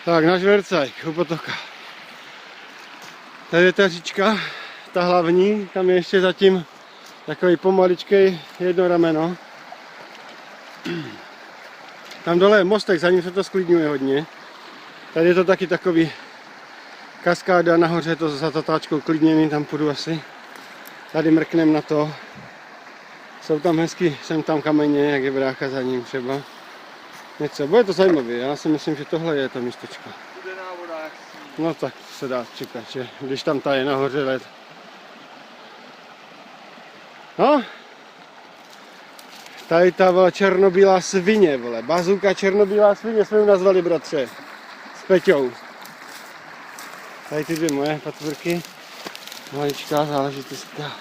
Tak, náš vercajk u potoka. Tady je ta říčka, ta hlavní, tam je ještě zatím takový pomaličkej jedno rameno. Tam dole je mostek, za ním se to sklidňuje hodně. Tady je to taky takový kaskáda, nahoře je to za tatáčkou klidněný, tam půjdu asi. Tady mrknem na to. Jsou tam hezky, jsem tam kameně, jak je brácha za ním třeba. Něco, bude to zajímavé, já si myslím, že tohle je to místečko. No tak se dá čekat, že když tam ta je nahoře let. No, tady ta vole černobílá svině, vole, bazooka černobílá svině jsme ji nazvali, bratře, s Peťou. Tady ty dvě moje patvůrky, maličká záležitostka.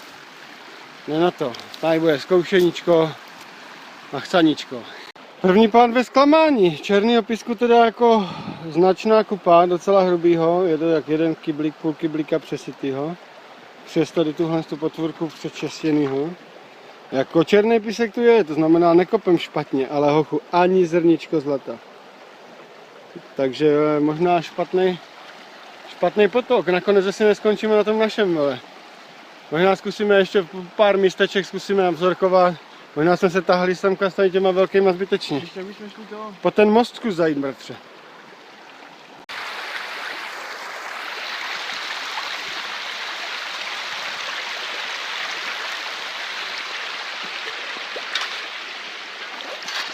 Ne na to, tady bude zkoušeníčko a chcaníčko. První pád bez klamání, černýho písku teda jako značná kupa, docela hrubýho, je to jak jeden kyblík, půl kyblíka přesytýho. Přes tady tuhle potvůrku přečestěnýho. Jako černý písek tu je, to znamená nekopem špatně, ale hochu ani zrničko zlata. Takže možná špatný potok, nakonec asi neskončíme na tom našem, ale možná zkusíme ještě pár místeček, zkusíme navzorkovat. Možná jsme se tahli semka s tady těma velkýma zbytečně. Po ten most zkus zajít, bratře.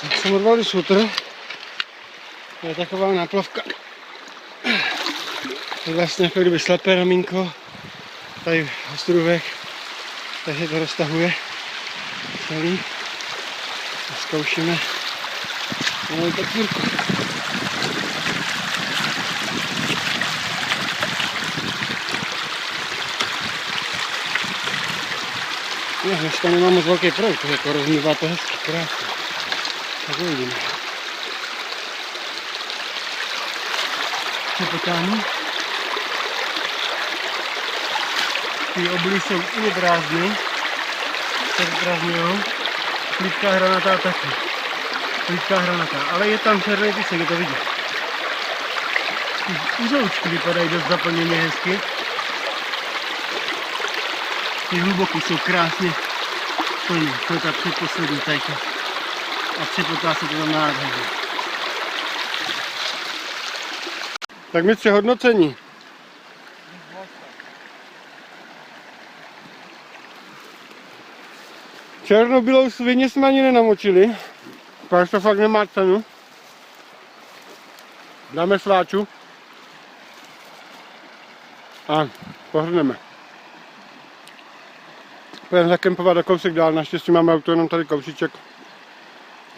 Tak jsem odvalil šutr. To je taková náplavka. To je vlastně jako kdyby slepé ramínko. Tady ostrůvek. Takže to roztahuje celý. A zkoušíme novou potvůrku. No, dneska nemám moc velký proud, to jako rozmývá to hezky, krásně. Tak uvidíme. Co potáhnu? Ty oblí jsou úplně prázdný. Se vyprázdňujou. Plítká hranatá taky. Plítká hranatá, ale je tam černý písek, je to vidět. Ty uzoučky vypadají dost zaplněně hezky. Ty hluboký jsou krásně plný, to je ta předposlední tajka. A přepotá se to tam nádherně. Tak mistře, hodnocení. Černobílou svině jsme ani nenamočili, protože to fakt nemá cenu. Dáme sváču a pohrneme. Půjdeme zakempovat do kousek dál, naštěstí máme auto jenom tady kousíček.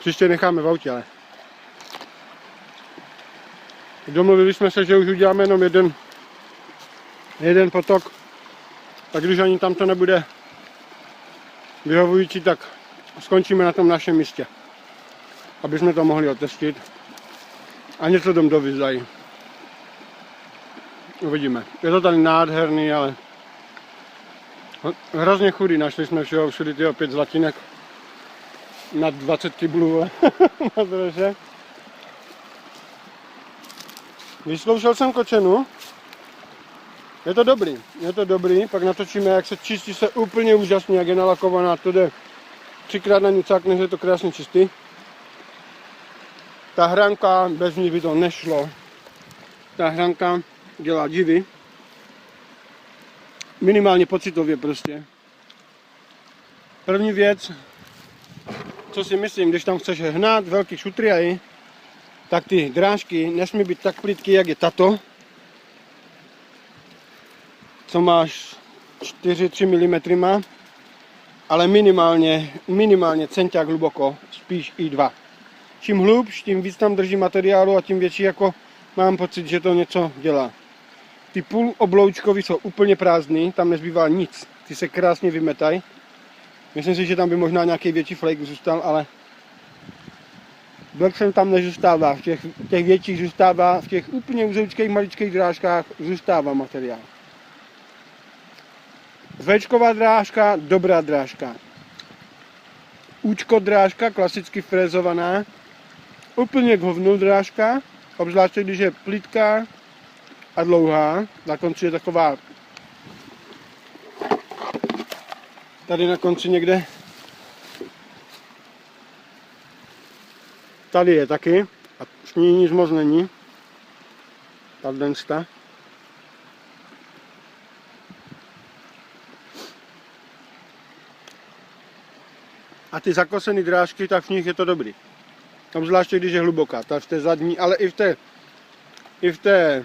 Příště necháme v autě, ale. Domluvili jsme se, že už uděláme jenom jeden potok, tak když ani tam to nebude vyhovující, tak skončíme na tom našem místě, aby jsme to mohli otestit a něco tam dovyzají. Uvidíme. Je to tady nádherný, ale hrozně chudý. Našli jsme všude tyho 5 zlatinek nad 20 kyblů na drože. Vyzkoušel jsem kočenu. Je to dobrý, pak natočíme, jak se čistí, se úplně úžasně, jak je nalakovaná, to jde 3krát na ní cákne, že je to krásně čistý. Ta hranka, bez ní by to nešlo. Ta hranka dělá divy. Minimálně pocitově prostě. První věc, co si myslím, když tam chceš hnát velký šutriaji, tak ty drážky nesmí být tak plytky, jak je tato. Co máš 4-3 mm, ale minimálně centiák hluboko, spíš i 2. Čím hlubš, tím víc tam drží materiálu a tím větší jako mám pocit, že to něco dělá. Ty půl obloučkový jsou úplně prázdný, tam nezbývá nic, ty se krásně vymetají. Myslím si, že tam by možná nějaký větší flake zůstal, ale Blackframe tam nezůstává, v těch větších zůstává, v těch úplně uzoučkých maličkých drážkách zůstává materiál. Včková drážka, dobrá drážka. Účko drážka, klasicky frezovaná. Úplně k hovnu drážka, obzvláště když je plitká a dlouhá, na konci je taková, tady na konci někde, tady je taky, a s ní nic moc není, tato. A ty zakosené drážky, tak v nich je to dobrý. Obzvláště když je hluboká, ta v té zadní, ale i v té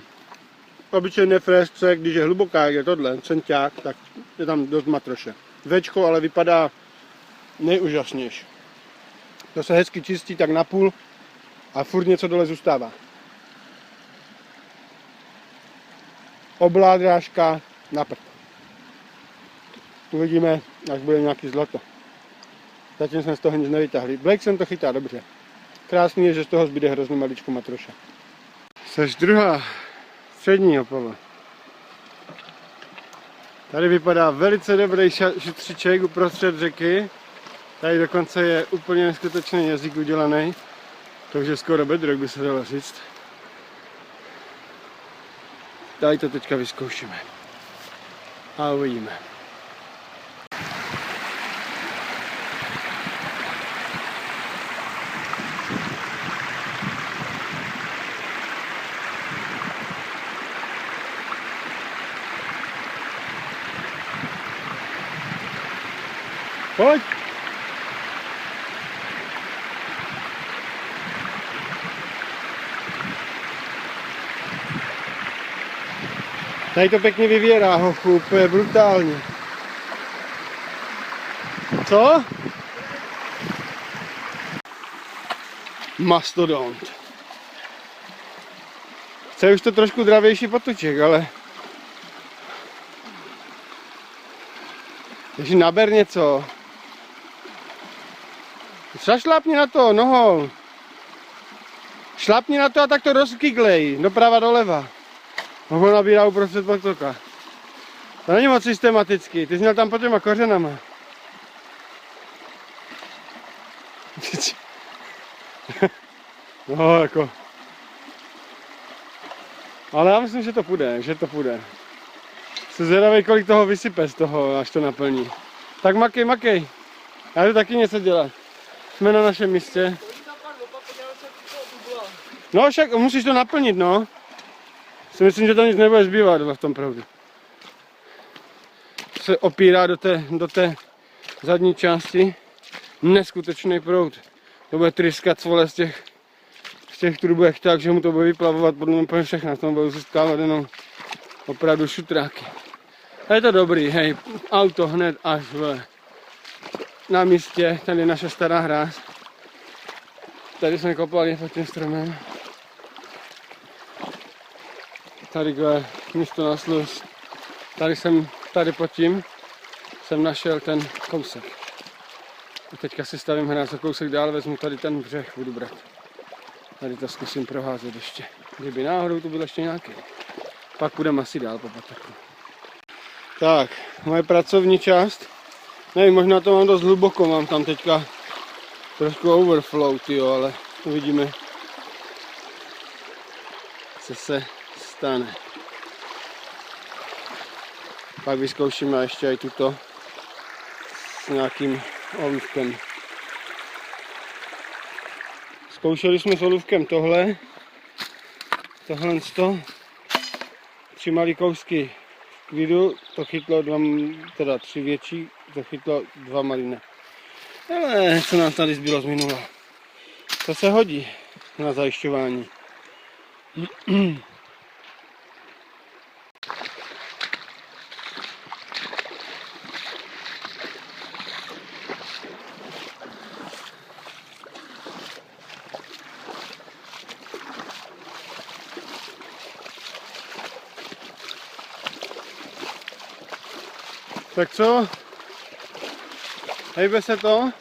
obyčejné frézce, když je hluboká, jak je tohle, centiák, tak je tam dost matroše. Večko ale vypadá nejúžasnější. To se hezky čistí tak na půl a furt něco dole zůstává. Oblá drážka na prd. Uvidíme, až bude nějaký zlato. Zatím jsme z toho nic nevytáhli. Blake jsem to chytá dobře. Krásný je, že z toho zbyde hrozně maličko matroša. Seš druhá středního pole. Tady vypadá velice dobrý šetřiček uprostřed řeky. Tady dokonce je úplně neskutečný jazyk udělaný. Takže skoro bedrock by se dalo říct. Tady to teďka vyzkoušíme. A uvidíme. Pojď! Tady to pěkně vyvěrá, hochu, úplně brutálně. Co? Mastodont. Chce už to trošku dravější potoček, ale... Takže naber něco. Šlapni na to nohou. Šlapni na to a tak to rozkyklej. Doprava doleva. Ho nabírá uprostřed potoka. To není moc systematický. Ty jsi měl tam pod těma kořenama. No jako. Ale já myslím, že to půjde, Jsem zvědavý, kolik toho vysype z toho, až to naplní. Tak makej. Já jdu taky něco dělat. Jsme na našem místě. No však musíš to naplnit, no. Si myslím, že tam nic nebude zbývat v tom proudu. Se opírá do té zadní části. Neskutečný proud. To bude tryskat svole z těch trubek tak, že mu to bude vyplavovat podle mě úplně všechno. V tom budou zůstávat jenom opravdu šutráky. A je to dobrý, hej, auto hned až na místě, tady je naše stará hráz. Tady jsme kopali pod tím stromem. Tady je místo na sluz. Tady pod tím jsem našel ten kousek. A teďka si stavím hráz o kousek dál, vezmu tady ten břeh, budu brát. Tady to zkusím proházet ještě. Kdyby náhodou tu byl ještě nějaký. Pak půjdeme asi dál po potoku. Tak, moje pracovní část. Nevím, možná to mám dost hluboko, mám tam teďka trošku overflow, tyjo, ale uvidíme, co se stane. Pak vyzkoušíme ještě i tuto s nějakým olůvkem. Zkoušeli jsme s olůvkem tohle 3 malý kousky klidu, to chytlo 3 větší, to chytlo 2 malý ne. Ale co nám tady zbylo z minula? To se hodí na zajišťování. Tak co? Hejbe se to?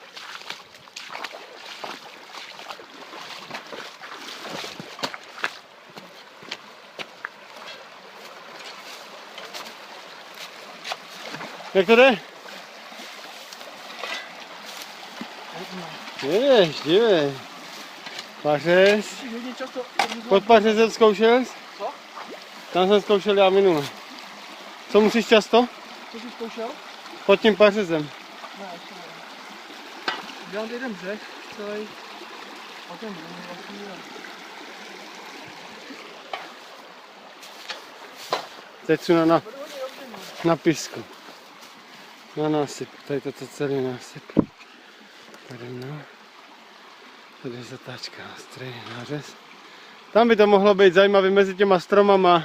Jak to jde? Jdeš, dívej. Pařez. Hodně často. Pod pařezem zkoušel jsi? Co? Tam jsem zkoušel já minule. Co musíš často? Co jsi zkoušel? Pod tím pařezem. Ne, ještě ne. Dělám jeden břeh, celý. A ten druhý vlastně ne. Teď jsou na písku. Na násyp. Tady toto celý násyp. Tady no. Tady je zatáčka, ostrý nářez. Tam by to mohlo být zajímavé mezi těma stromama.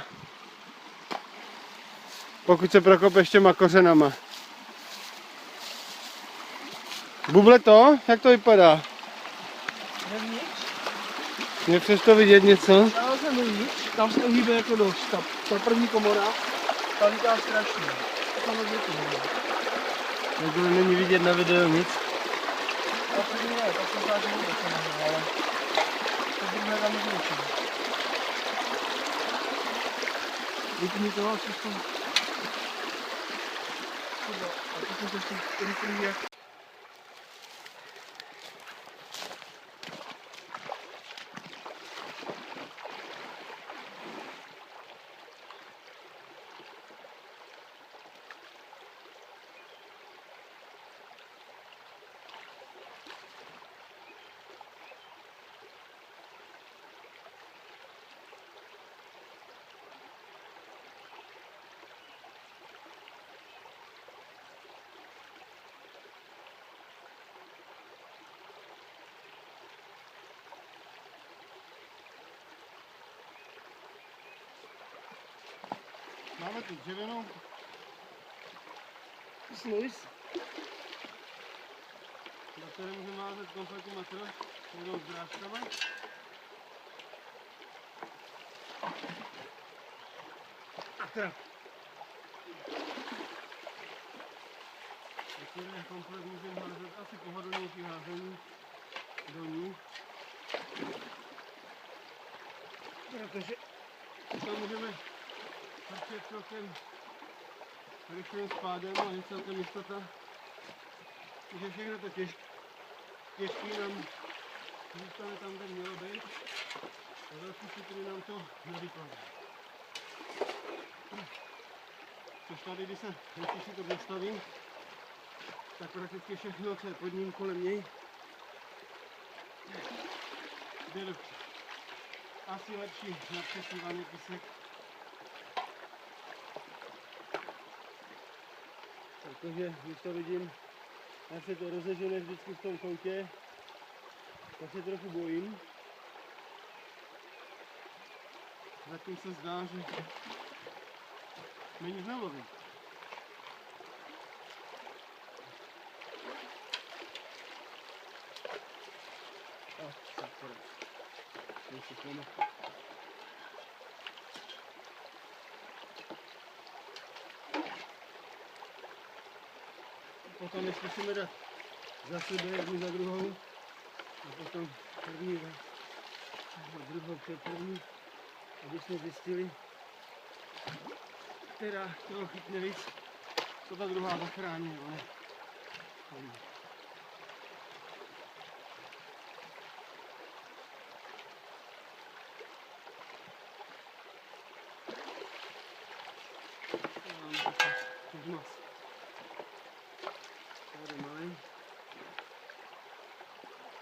Pokud se prokopeš těma kořenama. Buble to? Jak to vypadá? Nevnitř? Je přesto vidět něco? Já jsem dovnitř, tam se to hýbe jako dost. Ta první komora, ta lítá strašně. Tam to hýbe. Takhle není vidět na videu nic. Ta první ne, ta se zdá, že vůbec nemohla, ale to druhé tam není určitě. Vypni to a co tam? A to jsem se ještě rychlý jak... Máme tu dřevěnou. Sluiz. Na které můžeme mázet kompletní metr, jednou s drážkami. A teda. Takové komplet můžeme házet asi pohodlnější házení do ní. Protože tam můžeme začít celkem rychlým spádem a je celkem jistota, že všechno to těžký nám zůstane tam, kde mělo být a velký chytrý nám to nevypadá. Což tady, když se si to představím, tak prakticky všechno, co je pod ním kolem něj, jde lepší. Asi lepší na přesívaný písek. Protože když to vidím, jak se to rozežene vždycky v tom koutě, tak se trochu bojím. Zatím se zdá, že mi nic neloví. Potom je zkusíme dát za sebe jednu za druhou a potom první za druhou před první, aby jsme zjistili, která toho chytne víc, co ta druhá zachrání, ale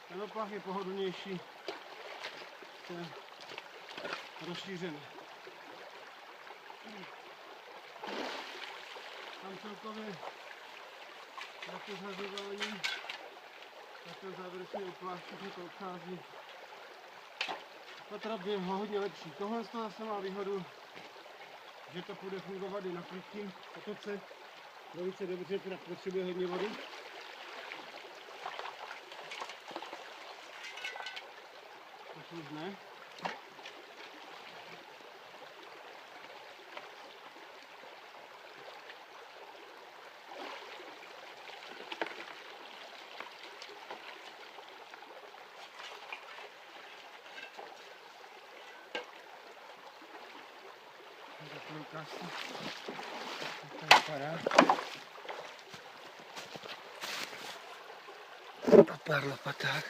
ten opách je pohodlnější, to je rozšířený. Tam celkově na to zhazování, na ten závěrečný opách, všechno to odchází. Ta trap je hodně lepší. Tohle zase má výhodu, že to bude fungovat i na plytkým potoce. Velice dobře, trap potřebuje hodně vody. Už ne. Takovou kasu. Tak to vypadá. Po pár lopatách.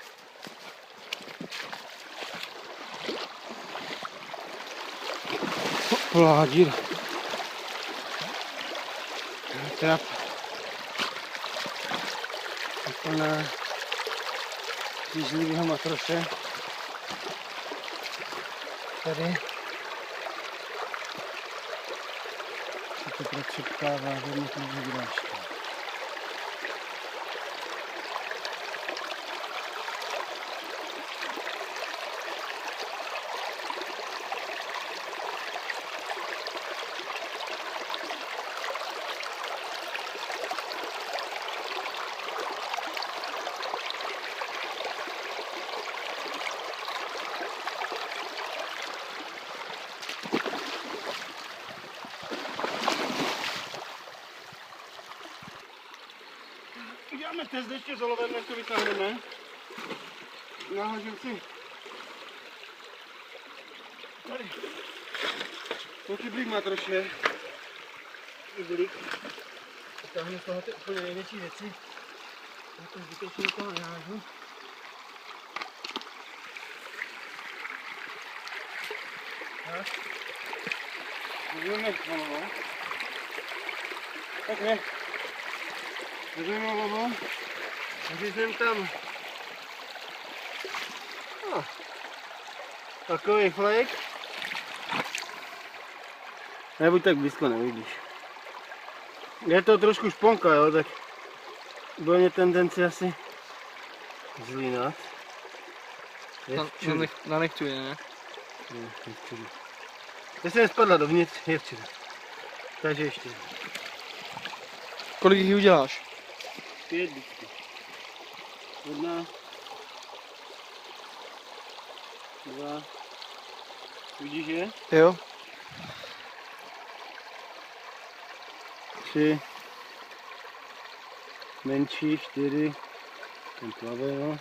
Plná díra. Trap. Plná žížlivého matroše. Tady se to protřepkává v jednotlivých drážkách. Uděláme test ještě s olovem, než to vytáhneme. Nahožím si tady pokyblík matroše. Kyblík. Vytáhnu z toho ty úplně největší věci. Já to zbytečně do toho nehážu. Tak. Vezmeme olovo. Tak ne. Vezmeme olovo. Řízneme tam takový flek. Nebuď tak blízko, neuvidíš. Je to trošku šponka, jo, tak bude mě tendenci asi zlínat. Nanechtuje, ne? Ne, včera. To se nespadla dovnitř, je včera. Takže ještě. Kolik jich uděláš? 5 vždycky. 1, 2, vidíš je? Jo. 3, menší, 4, ten plavé, jo.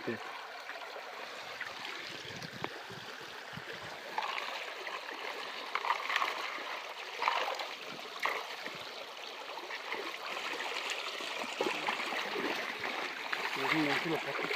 5. Vezmu nějaký lopatu.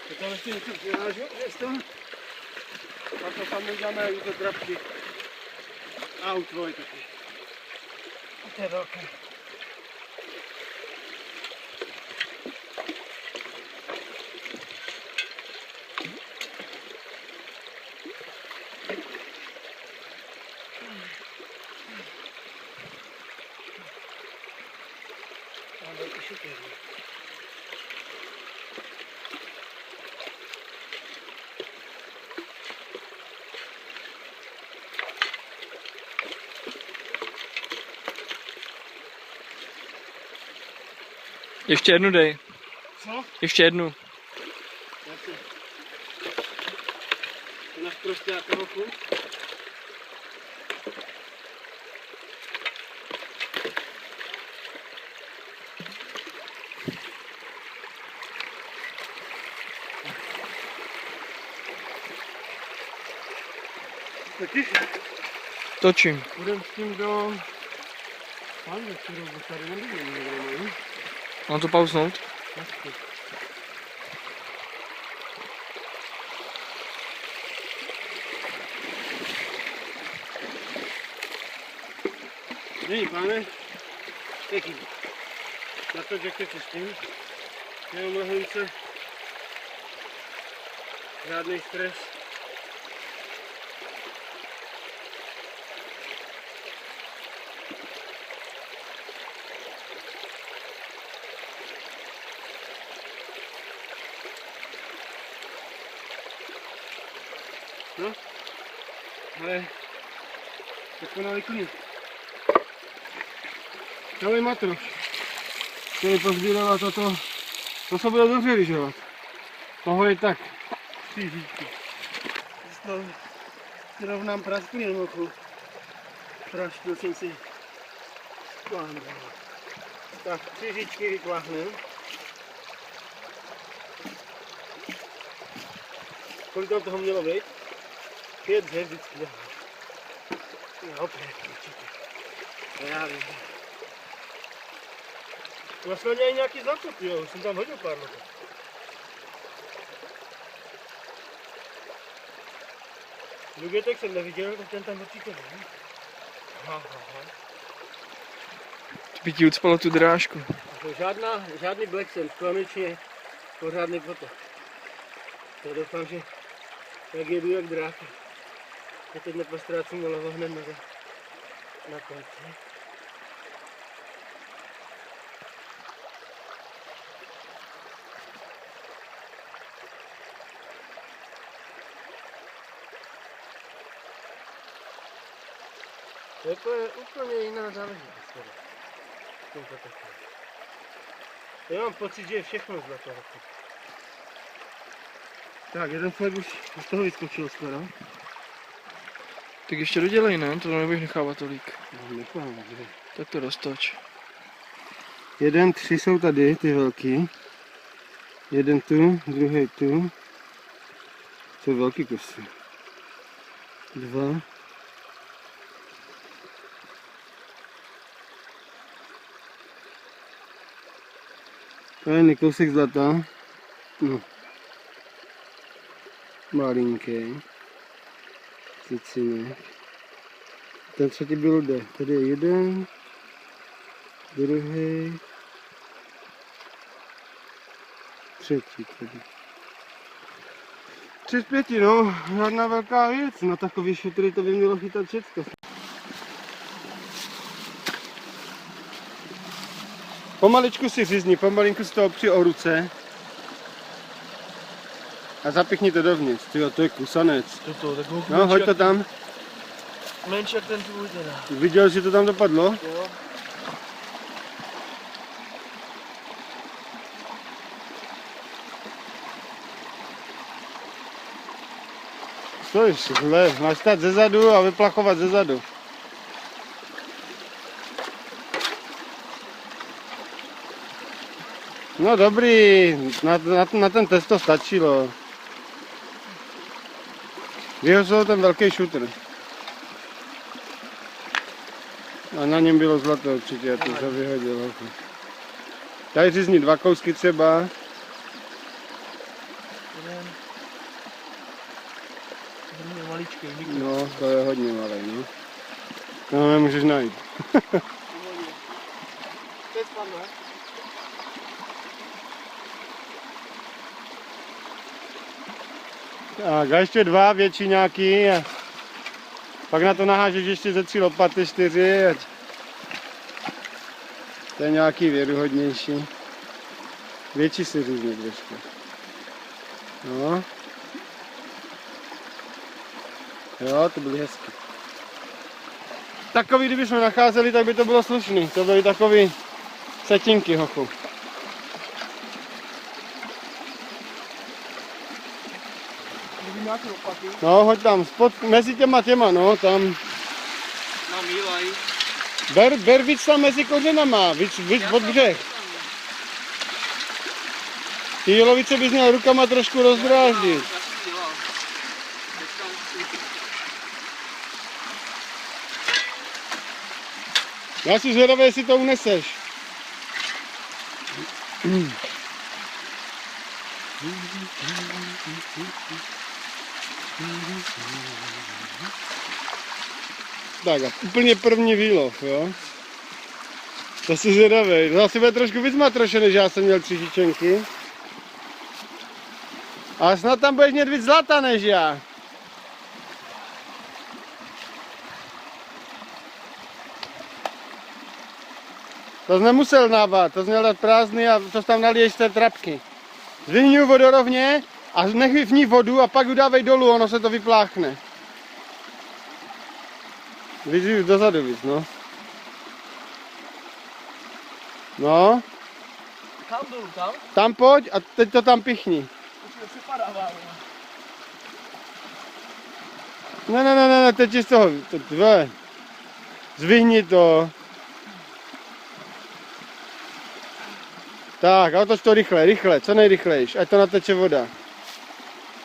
To tam ještě něco přinážu, pak to tam uděláme i to trapky. A u tvoje taky. A to je velké. A velký šutěr. Ještě jednu dej. Co? Ještě jednu. Jasně. To náš prostě jako roku. Totiž Točím. budem s tím do... Pán, kterou tady nebudeme někde, ne? Mám to pauznout? Jasně. Není, pane, pěkný. Na to jacket si s tím, jenom lehonce, žádný stres. No, ale dokonalý klid. Celý matroš, který pozbíral toto, to se bude dobře lyžovat. Toho je tak. Tři říčky. Rovnám prasklý na oku. Praštil jsem si kláhnu. Tak 3 říčky vykláhnem. Kolik tam toho mělo být? 5 dřev vždycky dám. Jo, 5 určitě. Já vím. No snad je nějaký zakop, jo, už jsem tam hodil pár loků. Lugetek jsem neviděl, tak ten tam určitě není. Aha. By ti ucpalo tu drážku. Žádný black sand, konečně pořádný foto. Já doufám, že tak jedu jak dráka. Já teď nepostrácím olovo hned na konci. To je úplně jiná záležitost. Já mám pocit, že je všechno zlato. Tak, jeden flek už z toho vyskočil skoro. Tak ještě dodělej, ne? To nebudeš nechávat tolik. No, nechám, dobře. Tak to roztoč. 1, 3 jsou tady, ty velký. Jeden tu, druhý tu. Jsou velký kusy. 2. Tady kousek zlata. No. Malinký. Cicinek. Ten třetí byl jde. Tady je jeden. Druhý. Třetí tady. 3 z 5, no. Žádná velká věc. Na takový šutry to by mělo chytat všechno. Pomaličku si řízni, pomalinku si to opři o ruce. A zapichni to dovnitř. Tyjo, to je kusanec. No, hoď to tam. Menší jak ten tvůj teda. Viděl, že to tam dopadlo? Jo. Stojíš, máš stát ze zadu a vyplachovat ze zadu. No dobrý, na ten test to stačilo. Vyhořel ten velký šutr. A na něm bylo zlato určitě, já to se vyhodil. Tady řízni 2 kousky třeba. Jeden. Ten je maličký, No, to je hodně malý, no. No, nemůžeš najít. To je spadlo, ne? Tak a ještě 2 větší nějaký. A pak na to nahážeš ještě ze 3 lopaty, 4. Ať to je nějaký věruhodnější. Větší si řízni trošku. No. Jo, to byly hezky. Takový, kdybychom nacházeli, tak by to bylo slušný. To byly takový setinky, hochu. No, hoď tam, mezi těma, no, tam. Na mílaj. Ber víc tam mezi kořenama, víc pod břeh. Ty jelovice bys měl rukama trošku rozdráždit. Já si zvědavý, jestli to uneseš. Tak a úplně první výlov, jo. To si zvědavej. To asi bude trošku víc matroše, než já jsem měl 3 žičenky. Ale snad tam budeš mít víc zlata než já. To jsi nemusel návat, to jsi měl dát prázdný a to tam naliješ z té trapky. Zvihni vodorovně A nech v ní vodu a pak ji dávej dolů, ono se to vypláchne. Víš, dozadu víc, no. No. Tam dolů, tam? Tam pojď a teď to tam pichni. Už to připadává. Ne, teď je z toho, zvihni to. Tak, a otoč to rychle, co nejrychlejš, ať to nateče voda.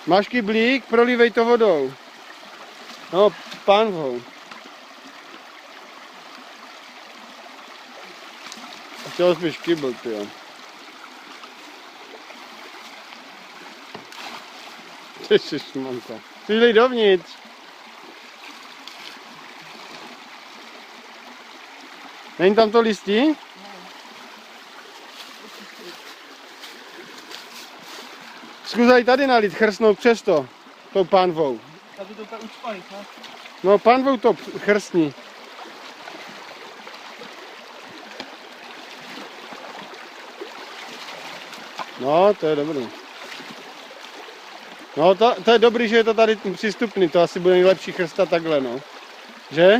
Máš kyblík, prolívej to vodou. No, pánvou. Chtěl spíš kybl, tyjo. Ježišmanka. Přijď dovnitř. Není tam to listí? Zkus tady nalít, chrstnout přes to, tou pánvou. Tady to tak ucpalit, ne? No pánvou to chrstni. No, to je dobrý. No, to je dobrý, že je to tady přístupný, to asi bude nejlepší chrstat takhle, no. Že?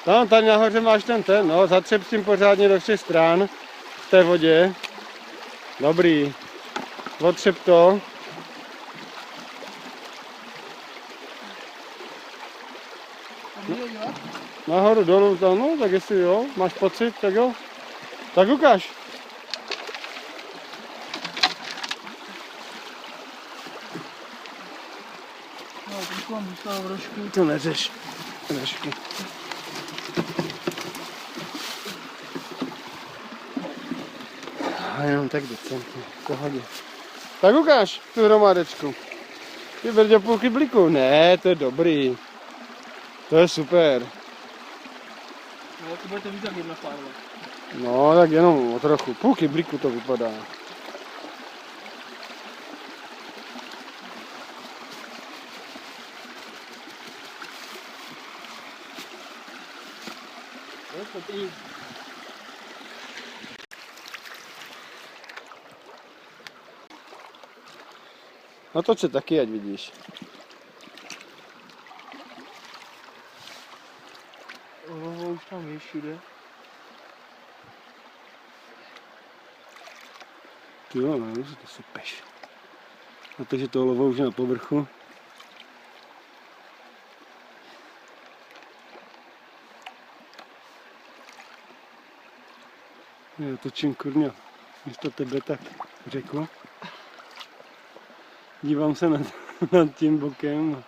No, tady nahoře máš ten, no, zatřep s tím pořádně do všech stran v té vodě. Dobrý. Otřep to. Nahoru, dolů, tam, no, tak jestli jo, máš pocit, tak jo. Tak ukáž. No, trošku mám zůstalo v rožku. To neřeš. Trošku. A jenom tak decentně, v pohodě. Tak ukáž tu hromádečku. Ty brdě půl kyblíku. Ne, to je dobrý. To je super. No, to budete víc jak jedna farma. No, tak jenom o trochu. Půl kyblíku to vypadá. No to se taky, ať vidíš. Olovo už tam je všude. Ty jo, no, že to sypeš. A takže to olovo už je na povrchu. Já točím kurňa místo tebe tak řeku. Dívám se nad tím bokem.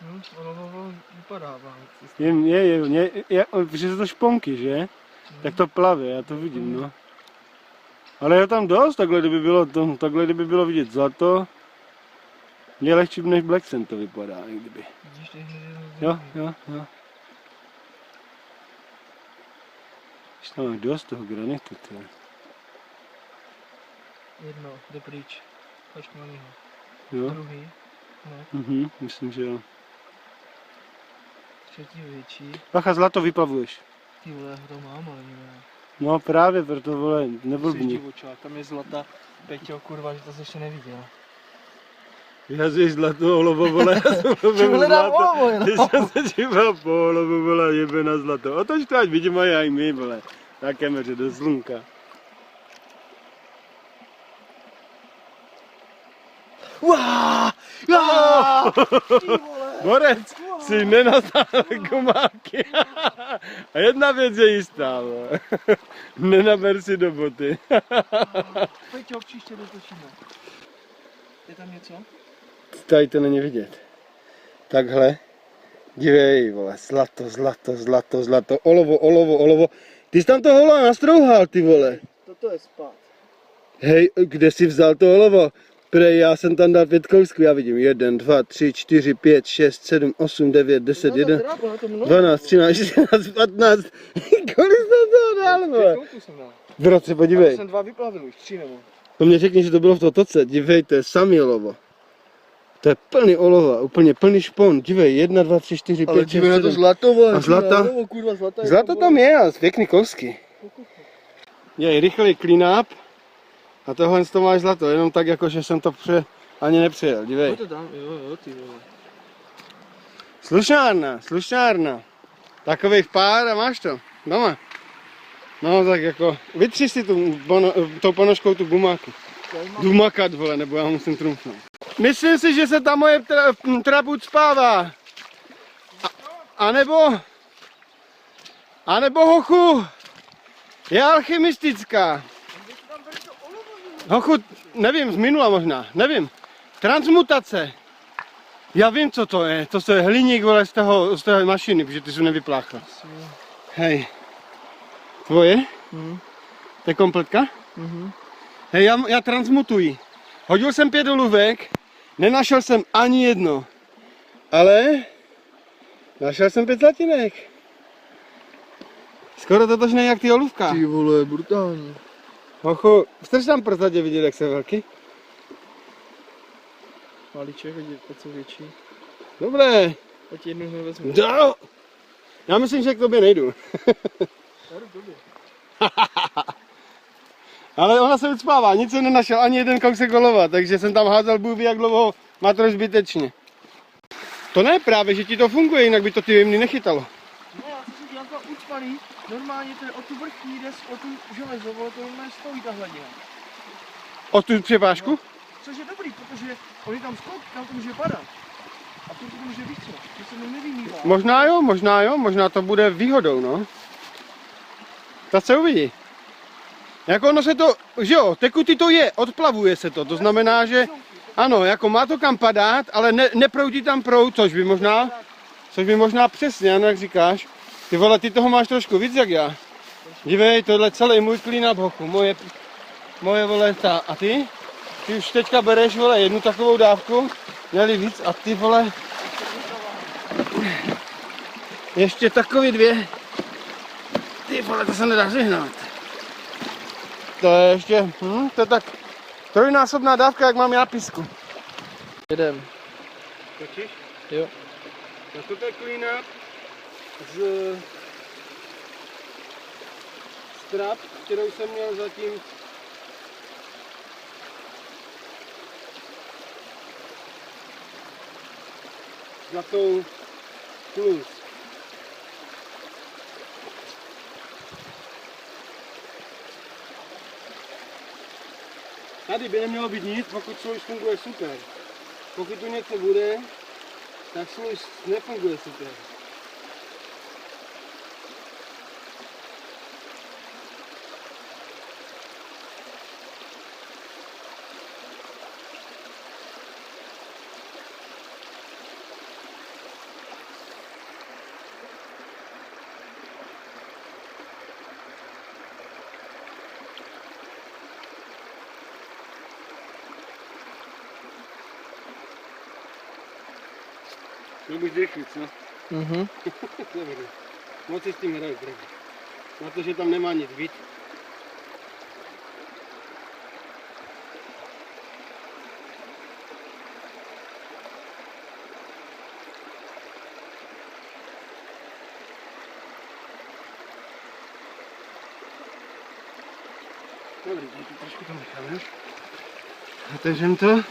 No, olovo vypadává. Protože jsou to šponky, že? Tak to plave, já to vidím, no. Ale je tam dost, takhle kdyby bylo vidět zlato, je lehčí než Black Sand to vypadá, i kdyby. Vidíš, ty Jo. Když tam máš dost toho granitu, to je. Jedno, jde pryč. Až na něho. Jo? Druhý. Ne, Myslím, že jo. třetí větší. Bacha, zlato vyplavuješ. Ty vole, to mám, ale ne. No právě, proto vole, neblbni. Tam je zlata, Peťo, kurva, že to jsi ještě neviděl. Vyhazuješ zlato, olovo, vole, já jsem Čím hledám olovo, Když jsem se díval po olovu, vole, jebe na zlato. Otoč to, ať vidíme jak my, vole. Na kameře do slunka. Uááá! Borec, si nenastal gumáky. A jedna věc je jistá, vole. Nenaber si do boty. Peťo, příště dotočíme. Je tam něco? Tady to není vidět. Takhle. Dívej, vole, zlato, olovo. Ty jsi tam to holo nastrouhal, ty vole. Toto je spát. Hej, kde jsi vzal to olovo? Prej, já jsem tam dal 5 kousků, já vidím 1, 2, 3, 4, 5, 6, 7, 8, 9, 10, 11, 12, 13, 14, 15. Kolik jsem toho dal, vole? V roce, podívej. Jsem 2 vyplavil už, 3 nebo. To mě řekni, že to bylo v Totoce, dívej, to je samý olovo. To je plný olova, úplně plný špon. Dívej, 1, 2, 3, 4, 5, 6, 7. na to zlato, vole. A zlata? No, kurva, zlata. Zlato tam je, ale pěkný kousky. Je rychlý clean up. A tohle to máš zlato, jenom tak jako, že jsem to ani nepřijel, dívej. to tam, jo, ty vole. Slušnárna. Takových pár a máš to doma. No tak jako, vytři si tou ponožkou tu gumáku. Jdu makat, vole, nebo já musím trumfnout. Myslím si, že se ta moje traput spává. A nebo hochu, je alchymistická. Hochu, nevím, z minula možná, nevím. Transmutace. Já vím, co to je. To je hliník, vole, z té mašiny, protože ty jsi nevypláchl. Hej. Tvoje? To je kompletka? Hej, já transmutuji. Hodil jsem 5 olůvek, nenašel jsem ani jedno. Ale našel jsem 5 zlatinek. Skoro totožné jak ty olůvka. Ty vole, brutální. Hochu, chceš tam prozadě vidět, jak se velký? Malíček, ať jsou větší. Dobré. Ať jednu nevezmu. Já myslím, že k tobě nejdu. Ale ona se ucpává, nic se nenašel, ani jeden kousek olova, takže jsem tam házel bůh ví jak dlouho, má to zbytečně. To ne právě, že ti to funguje, jinak by to ty jemný nechytalo. Ne, já jsem si dělal to ucpaný, normálně to je o tu vrchní jde o tu železo, vole, to normálně stojí ta hladina. O tu přepážku? No, což je dobrý, protože oni tam skok, tam to může padat. A to může víc, to se mi nevymývá. Možná jo, možná to bude výhodou, no. To se uvidí. Jako ono se to, že jo, tekutý to je, odplavuje se to, to znamená, že ano, jako má to kam padat, ale neproudí tam proud, což by možná přesně, ano, jak říkáš. Ty vole, ty toho máš trošku víc jak já. Dívej, tohle celý můj clean up, hochu, moje vole, a ty? Ty už teďka bereš, vole, jednu takovou dávku, měli víc a ty vole, ještě takový 2. Ty vole, to se nedá žehnat. To je ještě, to je tak trojnásobná dávka, jak mám já písku. Jedem. Točíš? Jo. No toto je clean up z strap, kterou jsem měl zatím zlatou plus. Tady by nemělo být nic, pokud služ funguje super. Pokud tu něco bude, tak služ nefunguje super. Nebuď rychlý, co? Dobrý. Moc si s tím hraju, pravda. Na to, že tam nemá nic víc. Dobrý, tady trošku to necháme. Otevřem to.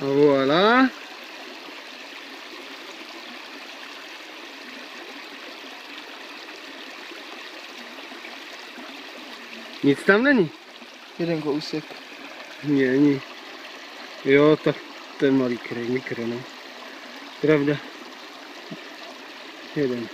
A voilà. Nic tam není. Jeden kousek. Není. Jo, tak ten malý mikro, no. Pravda. Jeden.